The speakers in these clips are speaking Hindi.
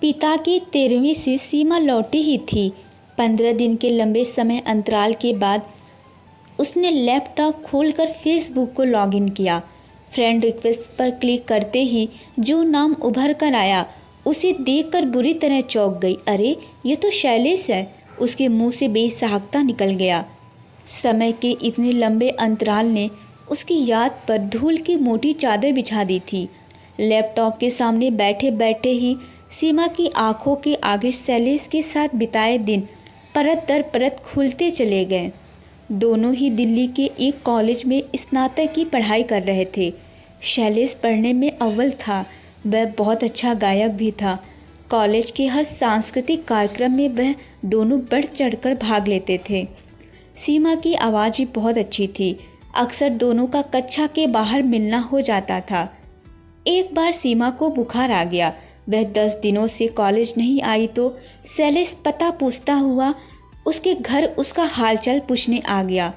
पिता की 13वीं से सीमा लौटी ही थी। 15 दिन के लंबे समय अंतराल के बाद उसने लैपटॉप खोलकर फेसबुक को लॉगिन किया। फ्रेंड रिक्वेस्ट पर क्लिक करते ही जो नाम उभर कर आया उसे देखकर बुरी तरह चौंक गई। अरे ये तो शैलेश है। उसके मुंह से बेसाख्ता निकल गया। समय के इतने लंबे अंतराल ने उसकी याद पर धूल की मोटी चादर बिछा दी थी। लैपटॉप के सामने बैठे बैठे ही सीमा की आंखों के आगे शैलेश के साथ बिताए दिन परत दर परत खुलते चले गए। दोनों ही दिल्ली के एक कॉलेज में स्नातक की पढ़ाई कर रहे थे। शैलेश पढ़ने में अव्वल था। वह बहुत अच्छा गायक भी था। कॉलेज के हर सांस्कृतिक कार्यक्रम में वह दोनों बढ़ चढ़कर भाग लेते थे। सीमा की आवाज़ भी बहुत अच्छी थी। अक्सर दोनों का कक्षा के बाहर मिलना हो जाता था। एक बार सीमा को बुखार आ गया। वह 10 दिनों से कॉलेज नहीं आई तो शैलेश पता पूछता हुआ उसके घर उसका हालचाल पूछने आ गया।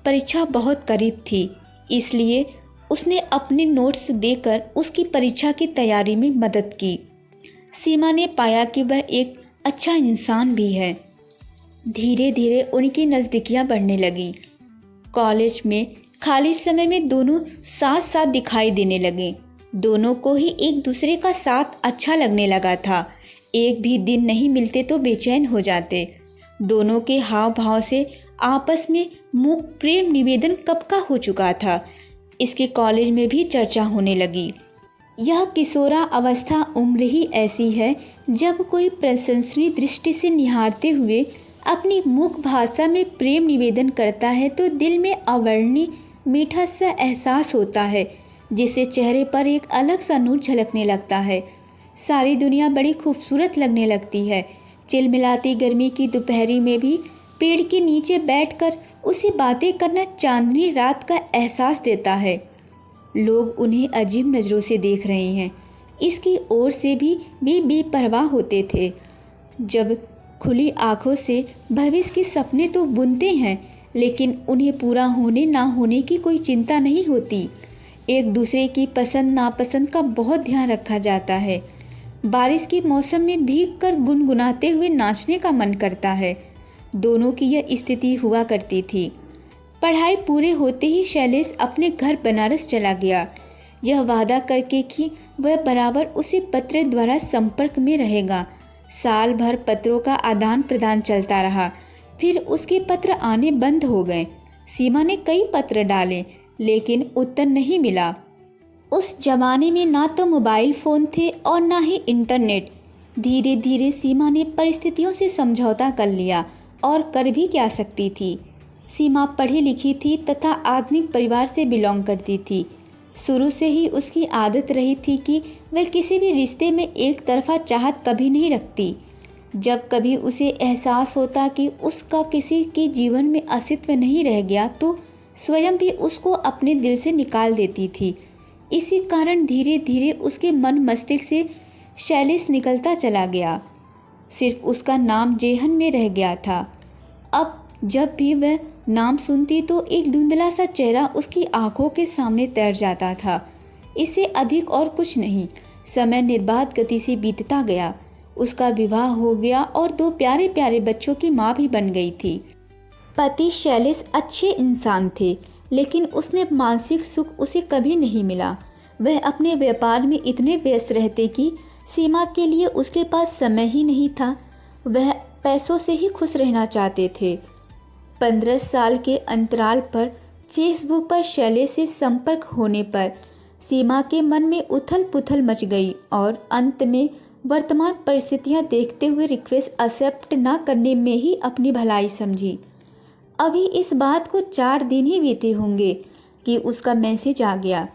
परीक्षा बहुत करीब थी, इसलिए उसने अपने नोट्स देकर उसकी परीक्षा की तैयारी में मदद की। सीमा ने पाया कि वह एक अच्छा इंसान भी है। धीरे धीरे उनकी नज़दीकियाँ बढ़ने लगी। कॉलेज में खाली समय में दोनों साथ साथ दिखाई देने लगे। दोनों को ही एक दूसरे का साथ अच्छा लगने लगा था। एक भी दिन नहीं मिलते तो बेचैन हो जाते। दोनों के हाव भाव से आपस में मूक प्रेम निवेदन कब का हो चुका था। इसके कॉलेज में भी चर्चा होने लगी। यह किशोरा अवस्था उम्र ही ऐसी है जब कोई प्रशंसनीय दृष्टि से निहारते हुए अपनी मुख भाषा में प्रेम निवेदन करता है तो दिल में अवर्णनीय मीठा सा एहसास होता है, जिससे चेहरे पर एक अलग सा नूर झलकने लगता है। सारी दुनिया बड़ी खूबसूरत लगने लगती है। चिलमिलाती गर्मी की दोपहरी में भी पेड़ के नीचे बैठकर उसे बातें करना चांदनी रात का एहसास देता है। लोग उन्हें अजीब नज़रों से देख रहे हैं, इसकी ओर से भी बेपरवाह होते थे। जब खुली आंखों से भविष्य के सपने तो बुनते हैं, लेकिन उन्हें पूरा होने ना होने की कोई चिंता नहीं होती। एक दूसरे की पसंद नापसंद का बहुत ध्यान रखा जाता है। बारिश के मौसम में भीगकर गुनगुनाते हुए नाचने का मन करता है। दोनों की यह स्थिति हुआ करती थी। पढ़ाई पूरे होते ही शैलेश अपने घर बनारस चला गया, यह वादा करके कि वह बराबर उसे पत्र द्वारा संपर्क में रहेगा। साल भर पत्रों का आदान प्रदान चलता रहा, फिर उसके पत्र आने बंद हो गए। सीमा ने कई पत्र डाले, लेकिन उत्तर नहीं मिला। उस जमाने में ना तो मोबाइल फ़ोन थे और ना ही इंटरनेट। धीरे धीरे सीमा ने परिस्थितियों से समझौता कर लिया, और कर भी क्या सकती थी। सीमा पढ़ी लिखी थी तथा आधुनिक परिवार से बिलोंग करती थी। शुरू से ही उसकी आदत रही थी कि वह किसी भी रिश्ते में एक तरफा चाहत कभी नहीं रखती। जब कभी उसे एहसास होता कि उसका किसी के जीवन में अस्तित्व नहीं रह गया तो स्वयं भी उसको अपने दिल से निकाल देती थी। इसी कारण धीरे धीरे उसके मन मस्तिष्क से शैलेश निकलता चला गया। सिर्फ उसका नाम जेहन में रह गया था। अब जब भी वह नाम सुनती तो एक धुंधला सा चेहरा उसकी आंखों के सामने तैर जाता था। इससे अधिक और कुछ नहीं। समय निर्बाध गति से बीतता गया। उसका विवाह हो गया और 2 प्यारे प्यारे बच्चों की माँ भी बन गई थी। पति शैलेश अच्छे इंसान थे, लेकिन उसने मानसिक सुख उसे कभी नहीं मिला। वह अपने व्यापार में इतने व्यस्त रहते कि सीमा के लिए उसके पास समय ही नहीं था। वह पैसों से ही खुश रहना चाहते थे। 15 साल के अंतराल पर फेसबुक पर शैलेश से संपर्क होने पर सीमा के मन में उथल पुथल मच गई और अंत में वर्तमान परिस्थितियां देखते हुए रिक्वेस्ट एक्सेप्ट न करने में ही अपनी भलाई समझी। अभी इस बात को 4 दिन ही बीते होंगे कि उसका मैसेज आ गया।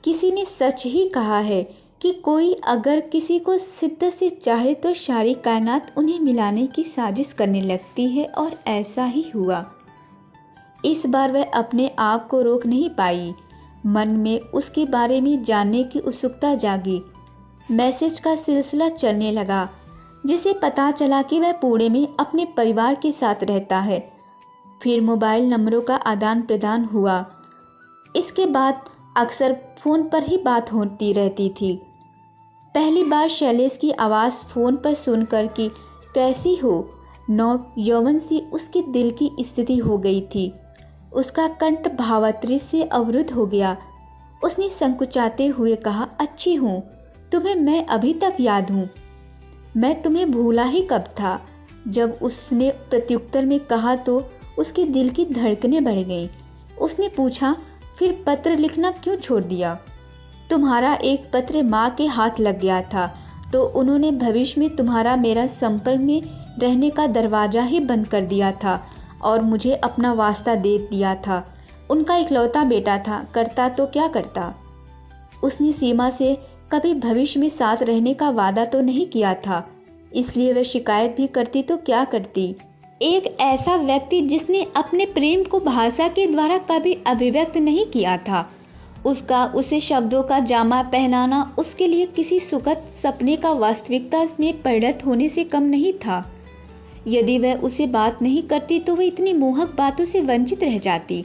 किसी ने सच ही कहा है कि कोई अगर किसी को शिद्दत से चाहे तो सारी कायनात उन्हें मिलाने की साजिश करने लगती है, और ऐसा ही हुआ। इस बार वह अपने आप को रोक नहीं पाई। मन में उसके बारे में जानने की उत्सुकता जागी। मैसेज का सिलसिला चलने लगा, जिसे पता चला कि वह पुणे में अपने परिवार के साथ रहता है। फिर मोबाइल नंबरों का आदान प्रदान हुआ। इसके बाद अक्सर फ़ोन पर ही बात होती रहती थी। पहली बार शैलेश की आवाज़ फ़ोन पर सुनकर कि कैसी हो, नव-यौवन सी उसके दिल की स्थिति हो गई थी। उसका कंठ भावात्रित से अवरुद्ध हो गया। उसने संकुचाते हुए कहा, अच्छी हूँ, तुम्हें मैं अभी तक याद हूँ। मैं तुम्हें भूला ही कब था। जब उसने प्रत्युत्तर में कहा तो उसके दिल की धड़कनें बढ़ गईं। उसने पूछा, फिर पत्र लिखना क्यों छोड़ दिया? तुम्हारा एक पत्र माँ के हाथ लग गया था तो उन्होंने भविष्य में तुम्हारा मेरा संपर्क में रहने का दरवाज़ा ही बंद कर दिया था और मुझे अपना वास्ता दे दिया था। उनका इकलौता बेटा था, करता तो क्या करता। उसने सीमा से कभी भविष्य में साथ रहने का वादा तो नहीं किया था, इसलिए वह शिकायत भी करती तो क्या करती। एक ऐसा व्यक्ति जिसने अपने प्रेम को भाषा के द्वारा कभी अभिव्यक्त नहीं किया था, उसका उसे शब्दों का जामा पहनाना उसके लिए किसी सुखद सपने का वास्तविकता में परिणत होने से कम नहीं था। यदि वह उसे बात नहीं करती तो वह इतनी मोहक बातों से वंचित रह जाती।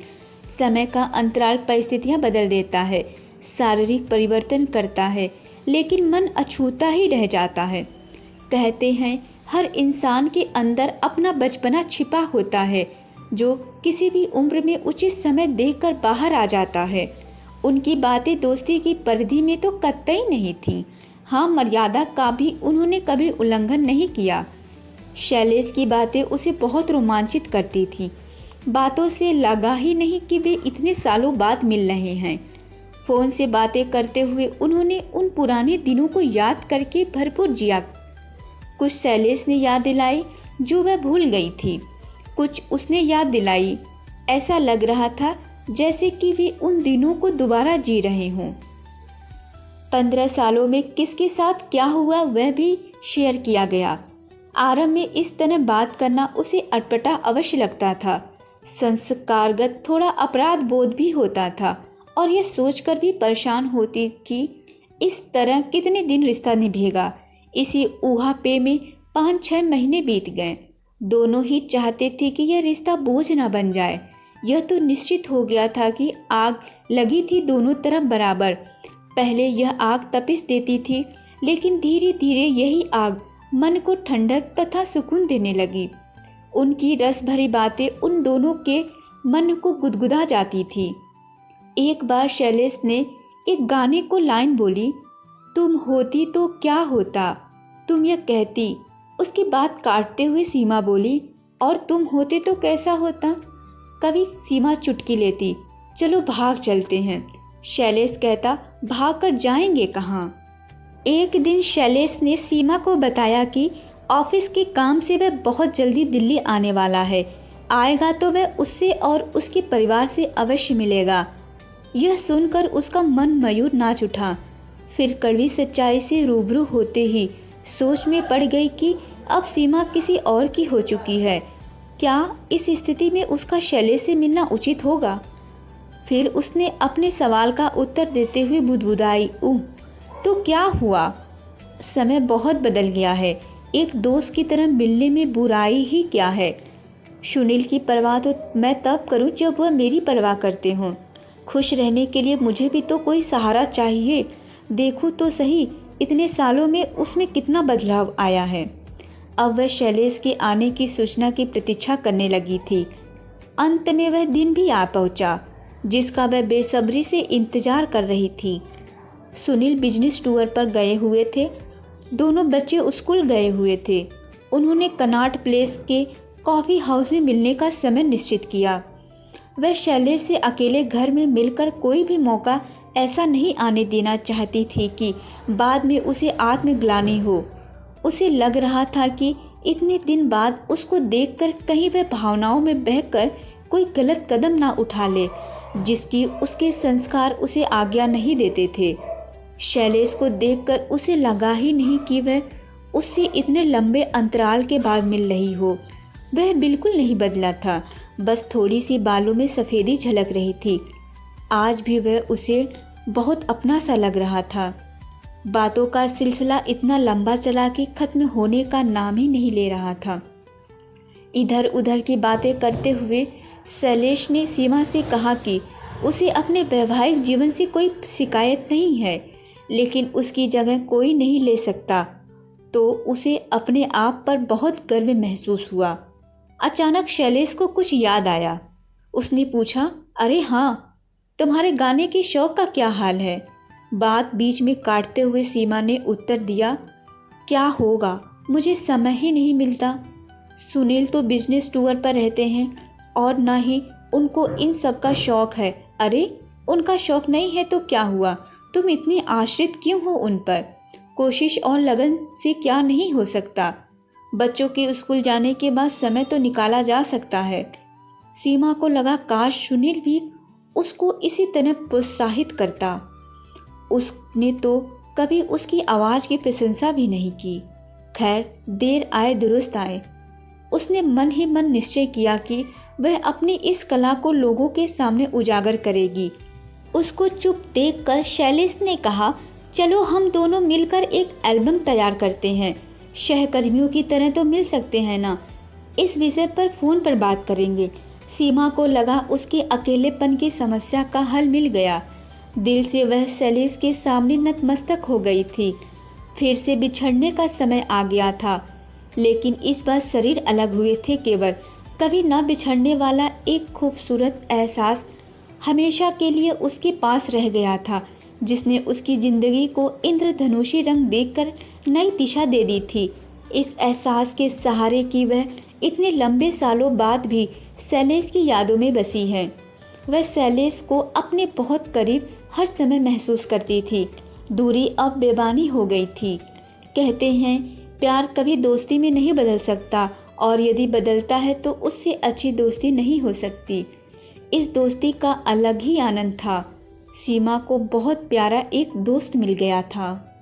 समय का अंतराल परिस्थितियां बदल देता है, शारीरिक परिवर्तन करता है, लेकिन मन अछूता ही रह जाता है। कहते हैं हर इंसान के अंदर अपना बचपना छिपा होता है जो किसी भी उम्र में उचित समय देखकर बाहर आ जाता है। उनकी बातें दोस्ती की परिधि में तो कतई नहीं थीं। हाँ, मर्यादा का भी उन्होंने कभी उल्लंघन नहीं किया। शैलेश की बातें उसे बहुत रोमांचित करती थीं। बातों से लगा ही नहीं कि वे इतने सालों बाद मिल रहे हैं। फ़ोन से बातें करते हुए उन्होंने उन पुराने दिनों को याद करके भरपूर जिया। कुछ शैलेश ने याद दिलाई जो वह भूल गई थी, कुछ उसने याद दिलाई। ऐसा लग रहा था जैसे कि वे उन दिनों को दोबारा जी रहे हों। 15 सालों में किसके साथ क्या हुआ वह भी शेयर किया गया। आरंभ में इस तरह बात करना उसे अटपटा अवश्य लगता था। संस्कारगत थोड़ा अपराध बोध भी होता था और यह सोचकर भी परेशान होती कि इस तरह कितने दिन रिश्ता निभेगा। इसी ऊहापोह में 5-6 महीने बीत गए। दोनों ही चाहते थे कि यह रिश्ता बोझ न बन जाए। यह तो निश्चित हो गया था कि आग लगी थी दोनों तरफ बराबर। पहले यह आग तपिश देती थी, लेकिन धीरे धीरे यही आग मन को ठंडक तथा सुकून देने लगी। उनकी रस भरी बातें उन दोनों के मन को गुदगुदा जाती थी। एक बार शैलेश ने एक गाने को लाइन बोली, तुम होती तो क्या होता, तुम यह कहती। उसकी बात काटते हुए सीमा बोली, और तुम होते तो कैसा होता। कभी सीमा चुटकी लेती, चलो भाग चलते हैं। शैलेश कहता, भाग कर जाएंगे कहाँ। एक दिन शैलेश ने सीमा को बताया कि ऑफिस के काम से वह बहुत जल्दी दिल्ली आने वाला है। आएगा तो वह उससे और उसके परिवार से अवश्य मिलेगा। यह सुनकर उसका मन मयूर नाच उठा। फिर कड़वी सच्चाई से रूबरू होते ही सोच में पड़ गई कि अब सीमा किसी और की हो चुकी है। क्या इस स्थिति में उसका शैलेश से मिलना उचित होगा। फिर उसने अपने सवाल का उत्तर देते हुए बुदबुदाई, तो क्या हुआ। समय बहुत बदल गया है। एक दोस्त की तरह मिलने में बुराई ही क्या है। सुनील की परवाह तो मैं तब करूं जब वह मेरी परवाह करते हों। खुश रहने के लिए मुझे भी तो कोई सहारा चाहिए। देखूं तो सही, इतने सालों में उसमें कितना बदलाव आया है। अब वह शैलेश के आने की सूचना की प्रतीक्षा करने लगी थी। अंत में वह दिन भी आ पहुंचा जिसका वह बेसब्री से इंतजार कर रही थी। सुनील बिजनेस टूर पर गए हुए थे। दोनों बच्चे स्कूल गए हुए थे। उन्होंने कनॉट प्लेस के कॉफ़ी हाउस में मिलने का समय निश्चित किया। वह शैलेश से अकेले घर में मिलकर कोई भी मौका ऐसा नहीं आने देना चाहती थी कि बाद में उसे आत्मग्लानि हो। उसे लग रहा था कि इतने दिन बाद उसको देखकर कहीं वह भावनाओं में बहकर कोई गलत कदम ना उठा ले जिसकी उसके संस्कार उसे आज्ञा नहीं देते थे। शैलेश को देखकर उसे लगा ही नहीं कि वह उससे इतने लंबे अंतराल के बाद मिल रही हो। वह बिल्कुल नहीं बदला था, बस थोड़ी सी बालों में सफ़ेदी झलक रही थी। आज भी वह उसे बहुत अपना सा लग रहा था। बातों का सिलसिला इतना लंबा चला कि ख़त्म होने का नाम ही नहीं ले रहा था। इधर उधर की बातें करते हुए शैलेश ने सीमा से कहा कि उसे अपने वैवाहिक जीवन से कोई शिकायत नहीं है। लेकिन उसकी जगह कोई नहीं ले सकता, तो उसे अपने आप पर बहुत गर्व महसूस हुआ। अचानक शैलेश को कुछ याद आया। उसने पूछा, अरे हाँ, तुम्हारे गाने के शौक का क्या हाल है? बात बीच में काटते हुए सीमा ने उत्तर दिया, क्या होगा, मुझे समय ही नहीं मिलता। सुनील तो बिजनेस टूर पर रहते हैं और ना ही उनको इन सब का शौक है। अरे, उनका शौक नहीं है तो क्या हुआ, तुम इतनी आश्रित क्यों हो उन पर? कोशिश और लगन से क्या नहीं हो सकता। बच्चों के स्कूल जाने के बाद समय तो निकाला जा सकता है। सीमा को लगा काश सुनील भी उसको इसी तरह प्रोत्साहित करता। उसने तो कभी उसकी आवाज़ की प्रशंसा भी नहीं की। खैर, देर आए दुरुस्त आए। उसने मन ही मन निश्चय किया कि वह अपनी इस कला को लोगों के सामने उजागर करेगी। उसको चुप देखकर शैलेश ने कहा, चलो हम दोनों मिलकर एक एल्बम तैयार करते हैं। सहकर्मियों की तरह तो मिल सकते हैं ना। इस विषय पर फ़ोन पर बात करेंगे। सीमा को लगा उसके अकेलेपन की समस्या का हल मिल गया। दिल से वह शैलेश के सामने नतमस्तक हो गई थी। फिर से बिछड़ने का समय आ गया था, लेकिन इस बार शरीर अलग हुए थे। केवल कभी न बिछड़ने वाला एक खूबसूरत एहसास हमेशा के लिए उसके पास रह गया था, जिसने उसकी ज़िंदगी को इंद्रधनुषी रंग देकर नई दिशा दे दी थी। इस एहसास के सहारे की वह इतने लंबे सालों बाद भी शैलेश की यादों में बसी है। वह शैलेश को अपने बहुत करीब हर समय महसूस करती थी। दूरी अब बेबानी हो गई थी। कहते हैं, प्यार कभी दोस्ती में नहीं बदल सकता, और यदि बदलता है तो उससे अच्छी दोस्ती नहीं हो सकती। इस दोस्ती का अलग ही आनंद था। सीमा को बहुत प्यारा एक दोस्त मिल गया था।